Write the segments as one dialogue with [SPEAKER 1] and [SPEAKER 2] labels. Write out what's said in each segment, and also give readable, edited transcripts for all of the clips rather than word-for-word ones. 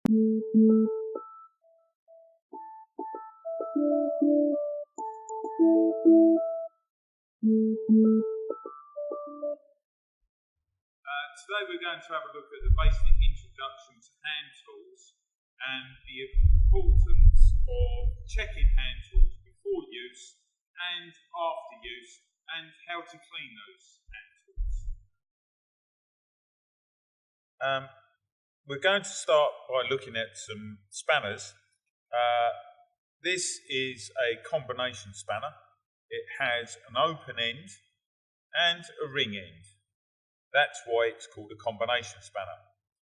[SPEAKER 1] Today we're going to have a look at the basic introduction to hand tools and the importance of checking hand tools before use and after use and how to clean those hand tools. We're going to start by looking at some spanners. This is a combination spanner. It has an open end and a ring end. That's why it's called a combination spanner.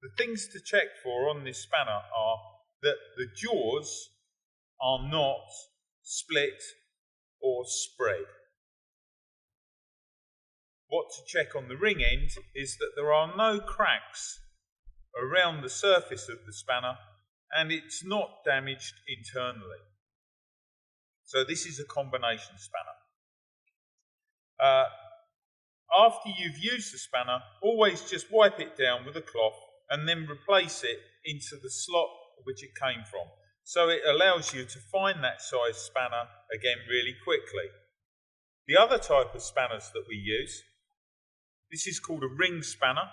[SPEAKER 1] The things to check for on this spanner are that the jaws are not split or spread. What to check on the ring end is that there are no cracks around the surface of the spanner and it's not damaged internally. So this is a combination spanner. After you've used the spanner, always just wipe it down with a cloth and then replace it into the slot which it came from. So it allows you to find that size spanner again really quickly. The other type of spanners that we use, this is called a ring spanner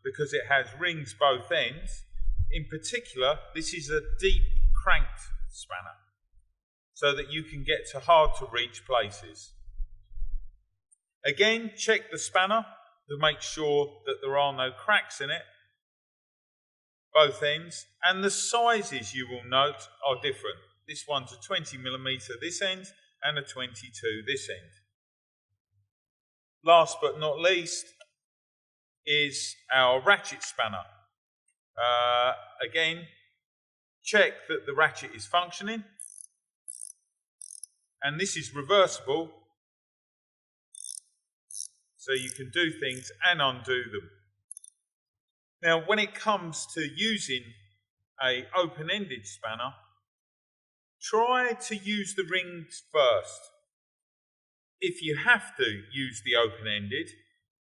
[SPEAKER 1] because it has rings both ends. In particular, this is a deep cranked spanner so that you can get to hard to reach places. Again, check the spanner to make sure that there are no cracks in it, both ends, and the sizes you will note are different. This one's a 20mm this end and a 22 this end. Last but not least is our ratchet spanner. Again, check that the ratchet is functioning, and this is reversible, so you can do things and undo them. Now, when it comes to using an open-ended spanner, try to use the rings first. If you have to, use the open-ended,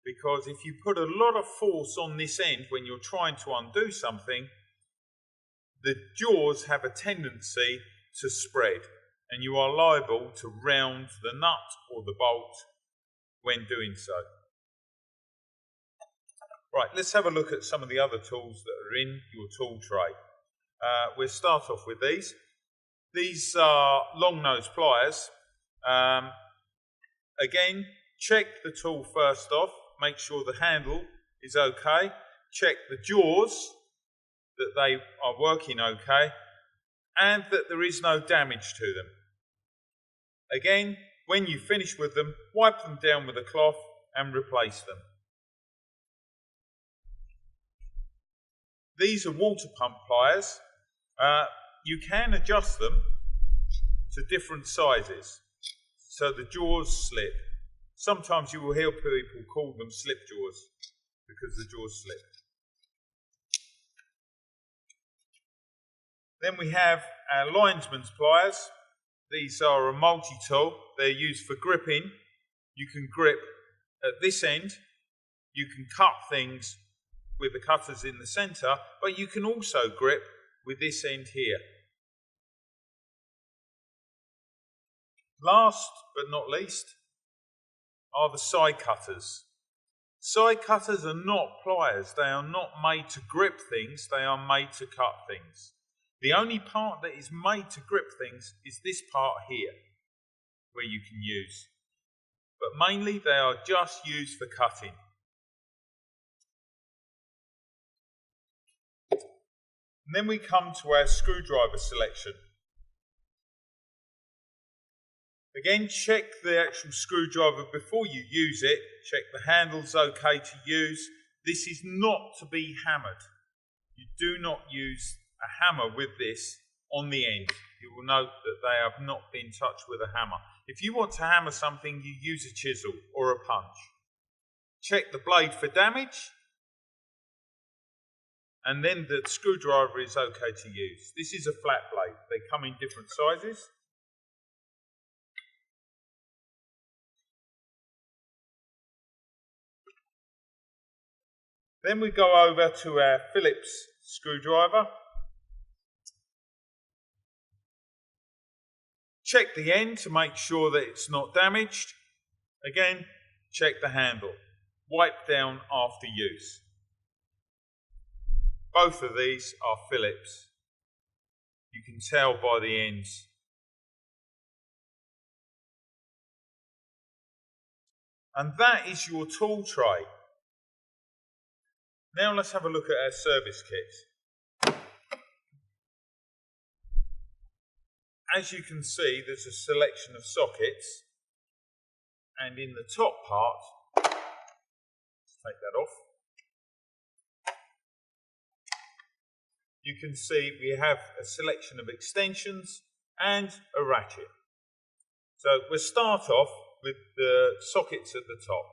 [SPEAKER 1] because if you put a lot of force on this end when you're trying to undo something, the jaws have a tendency to spread, and you are liable to round the nut or the bolt when doing so. Right, let's have a look at some of the other tools that are in your tool tray. We'll start off with these. These are long nose pliers. Again, check the tool first off, make sure the handle is okay, check the jaws that they are working okay, and that there is no damage to them. Again, when you finish with them, wipe them down with a cloth and replace them. These are water pump pliers. You can adjust them to different sizes so the jaws slip. Sometimes you will hear people call them slip jaws because the jaws slip. Then we have our linesman's pliers. These are a multi-tool. They're used for gripping. You can grip at this end. You can cut things with the cutters in the centre, but you can also grip with this end here. Last but not least are the side cutters. Side cutters are not pliers. They are not made to grip things. They are made to cut things. The only part that is made to grip things is this part here, where you can use. But mainly they are just used for cutting. And then we come to our screwdriver selection. Again, check the actual screwdriver before you use it. Check the handle's okay to use. This is not to be hammered. You do not use a hammer with this on the end. You will note that they have not been touched with a hammer. If you want to hammer something, you use a chisel or a punch. Check the blade for damage, and then the screwdriver is okay to use. This is a flat blade. They come in different sizes. Then we go over to our Phillips screwdriver. Check the end to make sure that it's not damaged. Again, check the handle. Wipe down after use. Both of these are Phillips. You can tell by the ends. And that is your tool tray. Now let's have a look at our service kit. As you can see, there's a selection of sockets, and in the top part, let's take that off, you can see we have a selection of extensions and a ratchet. So we'll start off with the sockets at the top.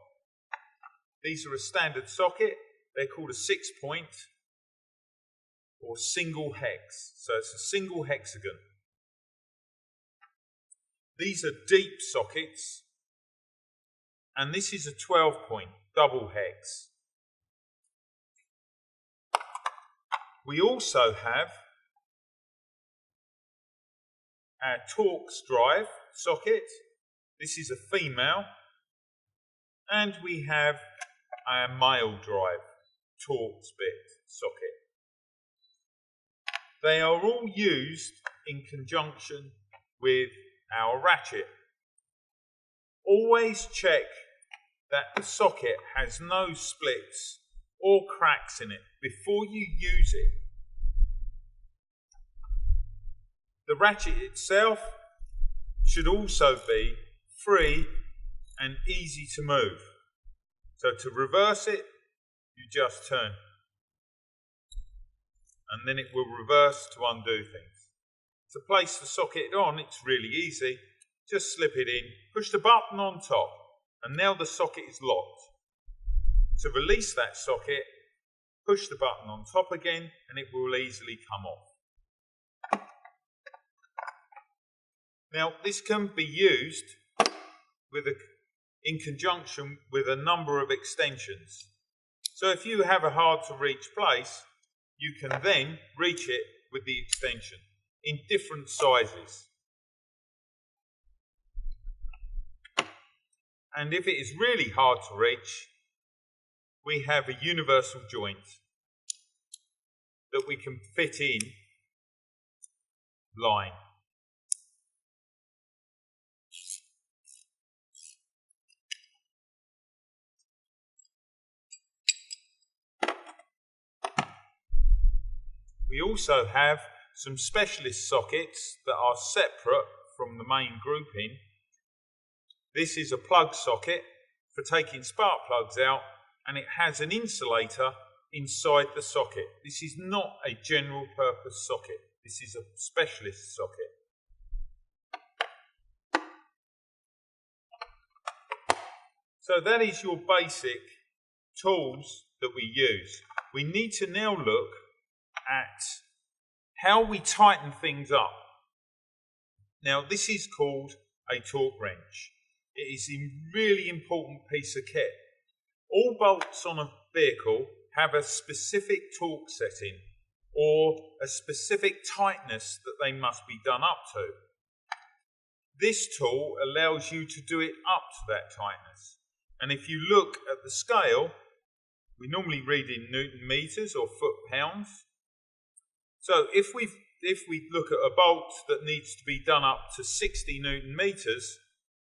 [SPEAKER 1] These are a standard socket. They're called a 6-point or single hex. So it's a single hexagon. These are deep sockets, and this is a 12-point double hex. We also have our Torx drive socket. This is a female, and we have our male drive Torx bit socket. They are all used in conjunction with our ratchet. Always check that the socket has no splits or cracks in it before you use it. The ratchet itself should also be free and easy to move. So to reverse it, you just turn, and then it will reverse to undo things. To place the socket on, it's really easy. Just slip it in, push the button on top, and now the socket is locked. To release that socket, push the button on top again, and it will easily come off. Now, this can be used in conjunction with a number of extensions. So if you have a hard to reach place, you can then reach it with the extension in different sizes. And if it is really hard to reach, we have a universal joint that we can fit in line. We also have some specialist sockets that are separate from the main grouping. This is a plug socket for taking spark plugs out, and it has an insulator inside the socket. This is not a general purpose socket. This is a specialist socket. So that is your basic tools that we use. We need to now look at how we tighten things up. Now, this is called a torque wrench. It is a really important piece of kit. All bolts on a vehicle have a specific torque setting or a specific tightness that they must be done up to. This tool allows you to do it up to that tightness. And if you look at the scale, we normally read in Newton meters or foot pounds. So if we look at a bolt that needs to be done up to 60 Newton meters,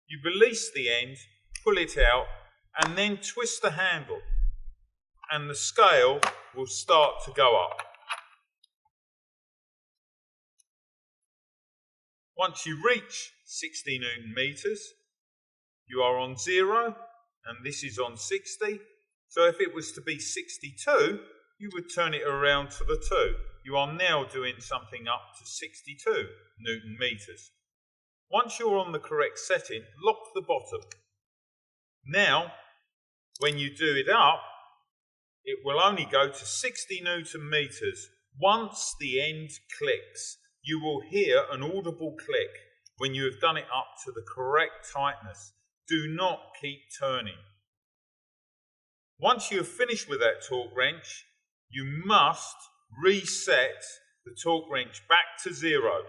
[SPEAKER 1] you release the end, pull it out, and then twist the handle, and the scale will start to go up. Once you reach 60 Newton meters, you are on 0, and this is on 60. So if it was to be 62, you would turn it around to the 2. You are now doing something up to 62 Newton meters. Once you're on the correct setting, lock the bottom. Now, when you do it up, it will only go to 60 Newton meters. Once the end clicks, you will hear an audible click when you have done it up to the correct tightness. Do not keep turning. Once you have finished with that torque wrench, you must reset the torque wrench back to 0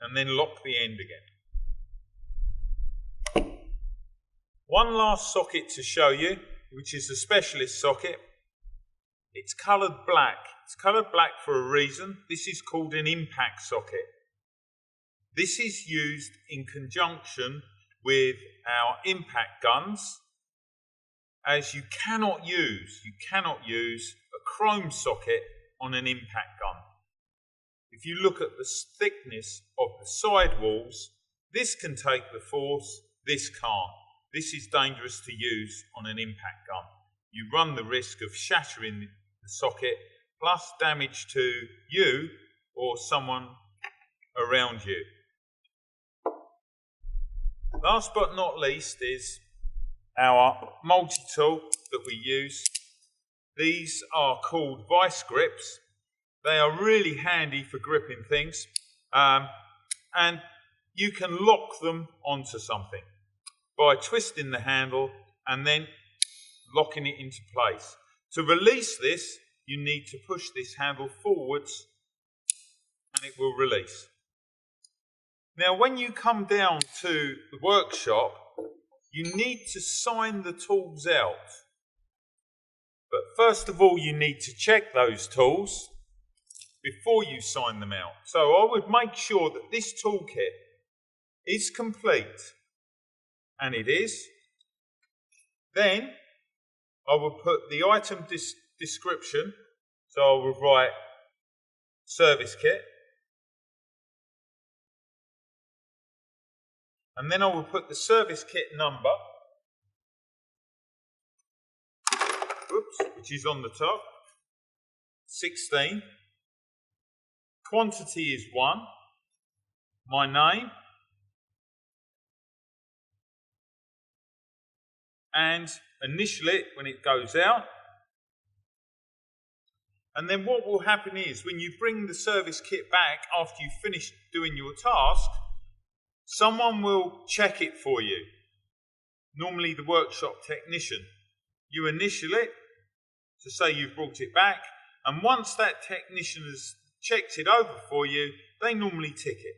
[SPEAKER 1] and then lock the end again. One last socket to show you, which is the specialist socket. It's coloured black. It's coloured black for a reason. This is called an impact socket. This is used in conjunction with our impact guns, as you cannot use a chrome socket on an impact gun. If you look at the thickness of the sidewalls, this can take the force, this can't. This is dangerous to use on an impact gun. You run the risk of shattering the socket, plus damage to you or someone around you. Last but not least is our multi-tool that we use. These are called vice grips. They are really handy for gripping things, and you can lock them onto something by twisting the handle and then locking it into place. To release this, you need to push this handle forwards and it will release. Now, when you come down to the workshop, you need to sign the tools out. But first of all, you need to check those tools before you sign them out. So I would make sure that this toolkit is complete, and it is. Then I will put the item description, so I will write service kit. And then I will put the service kit number, which is on the top, 16. Quantity is 1. My name. And initial it when it goes out. And then what will happen is, when you bring the service kit back after you've finished doing your task, someone will check it for you. Normally the workshop technician. You initial it to say you've brought it back, and once that technician has checked it over for you, they normally tick it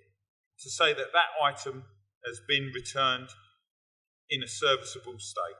[SPEAKER 1] to say that that item has been returned in a serviceable state.